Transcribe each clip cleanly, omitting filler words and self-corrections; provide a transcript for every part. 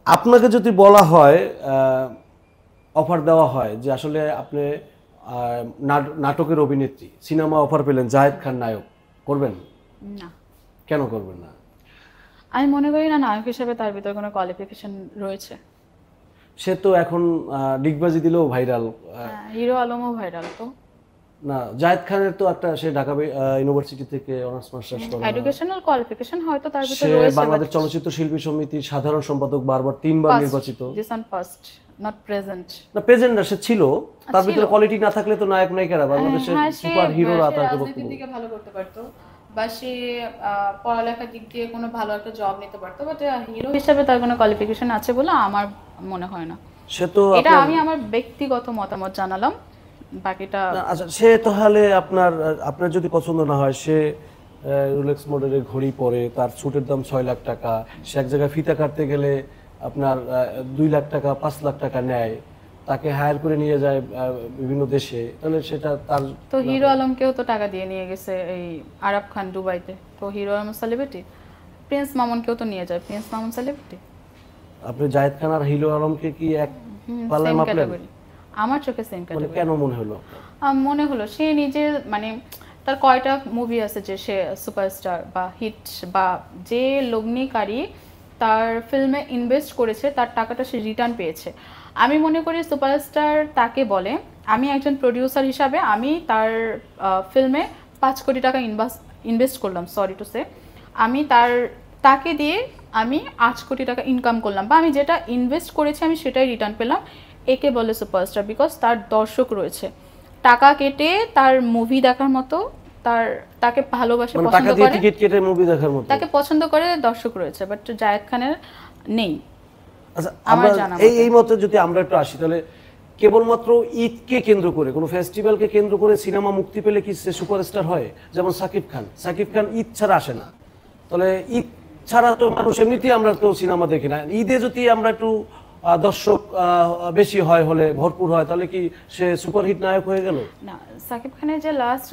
আপনাকে যদি বলা হয় অফার দেওয়া হয় যে আসলে আপনি নাটকের অভিনেত্রী, সিনেমা অফার পেলেন, জায়েদ খান নায়ক, করবেন? না, কেন করবেন না? আমি মনে করি না নায়ক হিসেবে তার ভিতরে কোনো কোয়ালিফিকেশন রয়েছে। সে তো এখন ডিগবাজি দিলেও ভাইরাল। হ্যাঁ, হিরো আলমও ভাইরাল তো। না, জায়েদ খানের তো একটা, সে ঢাকা ইউনিভার্সিটি থেকে অনার্স মাস্টার্স করে, এডুকেশনাল কোয়ালিফিকেশন হয়তো তার ভিতরে সে রয়েছে, বাট বাংলাদেশ চলচ্চিত্র শিল্পী সমিতির সাধারণ সম্পাদক, বারবার 3বার নির্বাচিত। This on first, not present. না, প্রেজেন্ট না, সে ছিল। তার ছিল। ভিতরে কোয়ালিটি না থাকলে তো নায়ক নায়িকারা, বাংলাদেশের হ্যাঁ, সে সুপার হিরোরা সে তাকে রাজনীতির বক্তব্য। দিকে ভালো করতে পারতো, বা সে পড়ালেখার দিক দিয়ে কোনো ভালো একটা জব নিতে পারতো, বাট হিরো হিসেবে তার কোনো কোয়ালিফিকেশন আছে বলে আমার মনে হয় না। সে তো এটা আপনার, আমি আমার ব্যক্তিগত মতামত জানালাম, বাকিটা না, আচ্ছা, সে তাহলে আপনার আপনার যদি পছন্দ না হয়, সে রোলেক্স মডেলের ঘড়ি পরে, তার স্যুটের দাম 6 লাখ টাকা, সে এক জায়গায় ফিতা কাটতে গেলে আপনার 2 লাখ টাকা 5 লাখ টাকা নেয়, তাকে হায়ার করে নিয়ে যায় বিভিন্ন দেশে, তাহলে সেটা তার। তো হিরো আলমকেও তো টাকা দিয়ে নিয়ে গেছে এই আরাব খান দুবাইতে, তো হিরো আলম সেলিব্রিটি। প্রিন্স মামুনকেও তো নিয়ে যায়, প্রিন্স মামুন সেলিব্রিটি। আপনি জায়েদ খান আর হিরো আলমকে কি এক পাল্লায় সেম মাপলেন? ক্যাটাগরি, আমার চোখে সেম মানে ক্যাটাগরি। কেন মনে হলো? মনে হলো সে নিজে, মানে তার কয়টা মুভি আছে যে সে সুপারস্টার বা হিট, বা যে লগ্নিকারী তার ফিল্মে ইনভেস্ট করেছে তার টাকাটা সে রিটার্ন পেয়েছে। আমি মনে করি সুপারস্টার তাকে বলে, আমি একজন প্রডিউসার হিসাবে আমি তার ফিল্মে 5 কোটি টাকা ইনভেস্ট করলাম, সরি টু সে, আমি তাকে দিয়ে আমি 8 কোটি টাকা ইনকাম করলাম, বা আমি যেটা ইনভেস্ট করেছি আমি সেটাই রিটার্ন পেলাম। একে বলে সুপারস্টার, বিকজ তার দর্শক রয়েছে, টাকা কেটে তার মুভি দেখার মতো, তাকে ভালোবাসে, মানে পছন্দ টাকা দিয়ে করে, টিকিট কেটে মুভি দেখার মতো। তাকে পছন্দ করে দর্শক রয়েছে, বাট জায়েদ খানের নেই আচ্ছা, আমার আমরা জানা এই মতে। এই মতে যদি আমরা একটু আসি, তাহলে কেবলমাত্র ঈদকে কেন্দ্র করে, কোনো ফেস্টিভ্যালকে কেন্দ্র করে সিনেমা মুক্তি পেলে কি সে সুপারস্টার হয়? যেমন সাকিব খান ঈদ ছাড়া আসে না, তাহলে ঈদ ছাড়া তো মানুষ এমনিতেই, আমরা তো সিনেমা দেখি না, ঈদে যদি আমরা একটু দর্শক বেশি হয়, হলে ভরপুর হয়, তাহলে কি সে সুপারহিট নায়ক হয়ে গেল? না, সাকিব খানের যে লাস্ট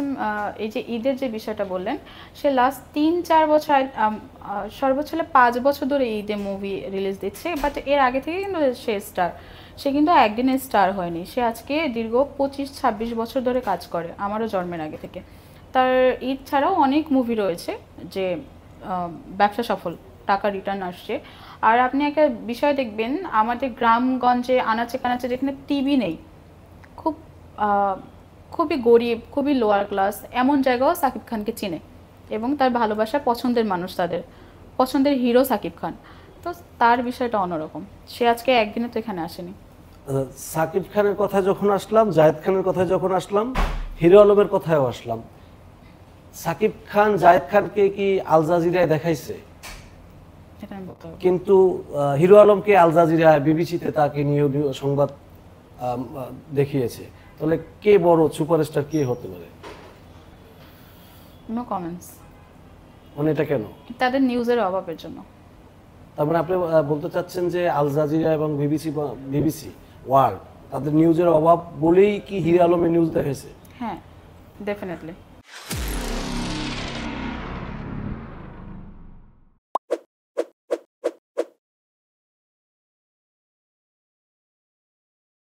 এই যে ঈদের যে বিষয়টা বললেন, সে লাস্ট 3-4 বছর সর্বোচ্চ হলে 5 বছর ধরে ঈদে মুভি রিলিজ দিচ্ছে, বাট এর আগে থেকে কিন্তু সে স্টার। সে কিন্তু একদিনে স্টার হয়নি, সে আজকে দীর্ঘ 25-26 বছর ধরে কাজ করে, আমারও জন্মের আগে থেকে। তার ঈদ ছাড়াও অনেক মুভি রয়েছে যে ব্যবসা সফল, টাকা রিটার্ন আসছে। আর আপনি একটা বিষয় দেখবেন, আমাদের গ্রামগঞ্জে আনাচে কানাচে যেখানে টিভি নেই, খুব খুবই গরিব, খুবই লোয়ার ক্লাস, এমন জায়গাও সাকিব খানকে চিনে, এবং তার ভালোবাসা পছন্দের মানুষ, তাদের পছন্দের হিরো সাকিব খান। তো তার বিষয়টা অন্যরকম, সে আজকে একদিনে তো এখানে আসেনি। সাকিব খানের কথা যখন আসলাম, জায়েদ খানের কথা যখন আসলাম, হিরো আলমের কথাও আসলাম। সাকিব খান জায়েদ খানকে কি আল জাজিরায় দেখাইছে? এটা আমি বলতে পারবো। কিন্তু হিরো আলমকে আল জাজিরায়, বিবিসিতে তাকে নিয়ে সংবাদ দেখিয়েছে, তাহলে কে বড় সুপারস্টার, কে হতে পারে? No comments. মানে এটা কেন? তাদের নিউজের অভাবের জন্য। তার মানে আপনি বলতে চাচ্ছেন যে আল জাজিরা এবং বিবিসি ওয়ার্ল্ড, তাদের নিউজের অভাব বলেই কি হিরো আলমের নিউজ দেখাইছে? হ্যাঁ, ডেফিনেটলি।